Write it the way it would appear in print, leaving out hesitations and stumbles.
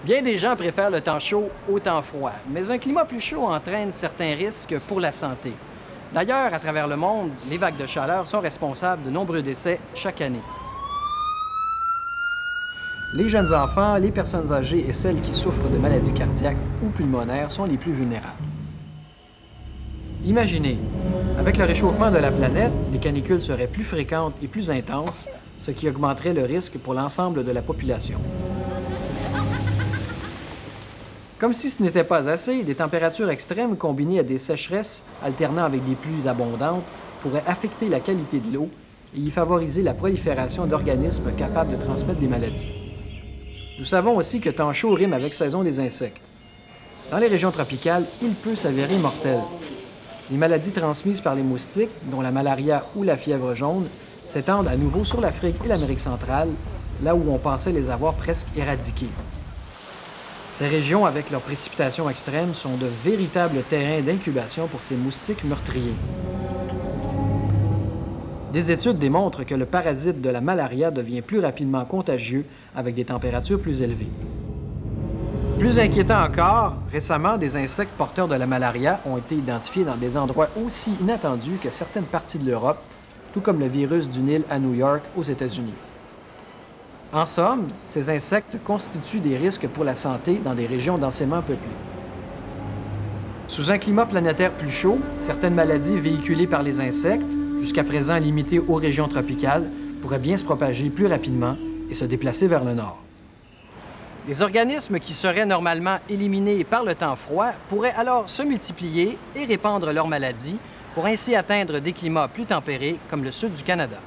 Bien des gens préfèrent le temps chaud au temps froid, mais un climat plus chaud entraîne certains risques pour la santé. D'ailleurs, à travers le monde, les vagues de chaleur sont responsables de nombreux décès chaque année. Les jeunes enfants, les personnes âgées et celles qui souffrent de maladies cardiaques ou pulmonaires sont les plus vulnérables. Imaginez, avec le réchauffement de la planète, les canicules seraient plus fréquentes et plus intenses, ce qui augmenterait le risque pour l'ensemble de la population. Comme si ce n'était pas assez, des températures extrêmes combinées à des sécheresses alternant avec des pluies abondantes pourraient affecter la qualité de l'eau et y favoriser la prolifération d'organismes capables de transmettre des maladies. Nous savons aussi que temps chaud rime avec saison des insectes. Dans les régions tropicales, il peut s'avérer mortel. Les maladies transmises par les moustiques, dont la malaria ou la fièvre jaune, s'étendent à nouveau sur l'Afrique et l'Amérique centrale, là où on pensait les avoir presque éradiquées. Ces régions, avec leurs précipitations extrêmes, sont de véritables terrains d'incubation pour ces moustiques meurtriers. Des études démontrent que le parasite de la malaria devient plus rapidement contagieux avec des températures plus élevées. Plus inquiétant encore, récemment, des insectes porteurs de la malaria ont été identifiés dans des endroits aussi inattendus que certaines parties de l'Europe, tout comme le virus du Nil à New York, aux États-Unis. En somme, ces insectes constituent des risques pour la santé dans des régions densément peuplées. Sous un climat planétaire plus chaud, certaines maladies véhiculées par les insectes, jusqu'à présent limitées aux régions tropicales, pourraient bien se propager plus rapidement et se déplacer vers le nord. Les organismes qui seraient normalement éliminés par le temps froid pourraient alors se multiplier et répandre leurs maladies pour ainsi atteindre des climats plus tempérés comme le sud du Canada.